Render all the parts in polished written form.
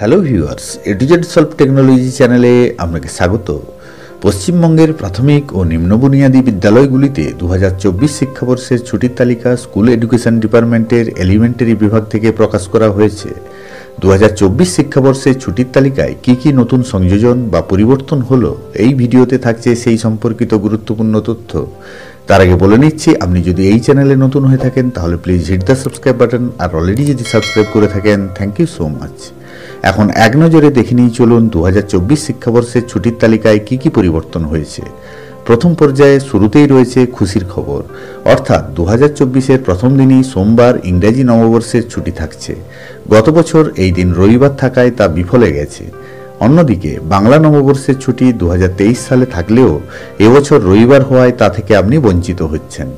Hello viewers, A to Z solve technology চ্যানেলে আপনাকে স্বাগত। পশ্চিমবঙ্গের প্রাথমিক ও নিম্ন বুনিয়াদী বিদ্যালয়গুলিতে 2024 শিক্ষাবর্ষের ছুটির তালিকা স্কুল এডুকেশন ডিপার্টমেন্টের এলিমেন্টারি বিভাগ থেকে প্রকাশ করা হয়েছে। 2024 শিক্ষাবর্ষের ছুটির তালিকায় কী কী নতুন সংযোজন বা পরিবর্তন হলো, এই ভিডিওতে থাকছে সেই সম্পর্কিত গুরুত্বপূর্ণ তথ্য। তার আগে বলে নিচ্ছি, আপনি যদি এই চ্যানেলে নতুন হয়ে থাকেন তাহলে please hit the subscribe button, আর অলরেডি যদি সাবস্ক্রাইব করে থাকেন থ্যাংক ইউ সো মাচ। এখন এক নজরে দেখে নিই চলুন 2024 শিক্ষাবর্ষের ছুটির তালিকায় কী কী পরিবর্তন হয়েছে। প্রথম পর্যায়ে শুরুতেই রয়েছে খুশির খবর, অর্থাৎ 2024-এর প্রথম দিনই সোমবার ইংরেজি নববর্ষের ছুটি থাকছে। গত বছর এই দিন রবিবার থাকায় তা বিফলে গেছে। অন্যদিকে বাংলা নববর্ষের ছুটি 2023 সালে থাকলেও এবছর রবিবার হওয়ায় তা থেকে আপনি বঞ্চিত হচ্ছেন।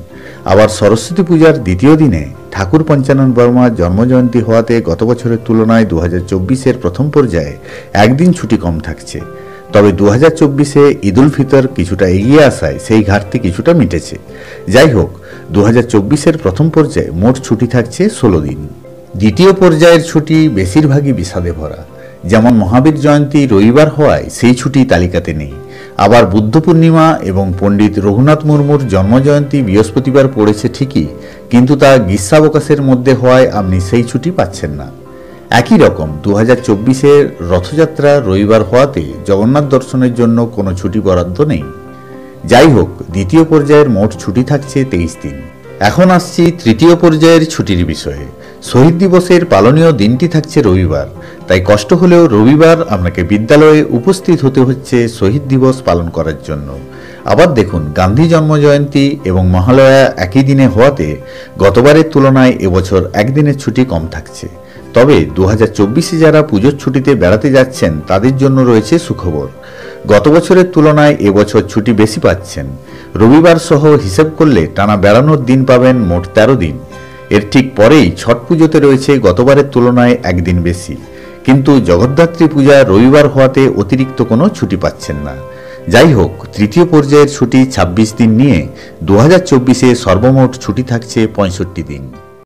আবার সরস্বতী পূজার দ্বিতীয় দিনে ঠাকুর পঞ্চানন বর্মার জন্মজয়ন্তী হওয়াতে গত বছরের তুলনায় 2024-এর প্রথম পর্যায়ে একদিন ছুটি কম থাকছে। তবে 2024-এ ঈদ উল ফিতর কিছুটা এগিয়ে আসায় সেই ঘাটতি কিছুটা মিটেছে। যাই হোক, 2024-এর প্রথম পর্যায়ে মোট ছুটি থাকছে 16 দিন। দ্বিতীয় পর্যায়ের ছুটি বেশিরভাগই বিষাদে ভরা। যেমন মহাবীর জয়ন্তী রবিবার হওয়ায় সেই ছুটি তালিকাতে নেই। আবার বুদ্ধ পূর্ণিমা এবং পণ্ডিত রঘুনাথ মুর্মুর জন্মজয়ন্তী বৃহস্পতিবার পড়েছে ঠিকই, কিন্তু তা গ্রীষ্মাবকাশের মধ্যে হওয়ায় আপনি সেই ছুটি পাচ্ছেন না। একই রকম 2024-এর রথযাত্রা রবিবার হওয়াতে জগন্নাথ দর্শনের জন্য কোনো ছুটি বরাদ্দ নেই। যাই হোক, দ্বিতীয় পর্যায়ের মোট ছুটি থাকছে 23 দিন। এখন আসছি তৃতীয় পর্যায়ের ছুটির বিষয়ে। শহীদ দিবসের পালনীয় দিনটি থাকছে রবিবার, তাই কষ্ট হলেও রবিবার আপনাকে বিদ্যালয়ে উপস্থিত হতে হচ্ছে শহীদ দিবস পালন করার জন্য। আবার দেখুন, গান্ধী জন্মজয়ন্তী এবং মহালয়া একই দিনে হওয়াতে গতবারের তুলনায় এবছর একদিনের ছুটি কম থাকছে। তবে 2024-এ যারা পুজোর ছুটিতে বেড়াতে যাচ্ছেন তাদের জন্য রয়েছে সুখবর। গত বছরের তুলনায় এবছর ছুটি বেশি পাচ্ছেন। রবিবার সহ হিসেব করলে টানা বেড়ানোর দিন পাবেন মোট 13 দিন। এর ঠিক পরেই ছট পুজোতে রয়েছে গতবারের তুলনায় একদিন বেশি, কিন্তু জগদ্ধাত্রী পূজা রবিবার হওয়াতে অতিরিক্ত কোনো ছুটি পাচ্ছেন না। যাই হোক, তৃতীয় পর্যায়ের ছুটি 26 দিন নিয়ে 2024-এ সর্বমোট ছুটি থাকছে 65 দিন।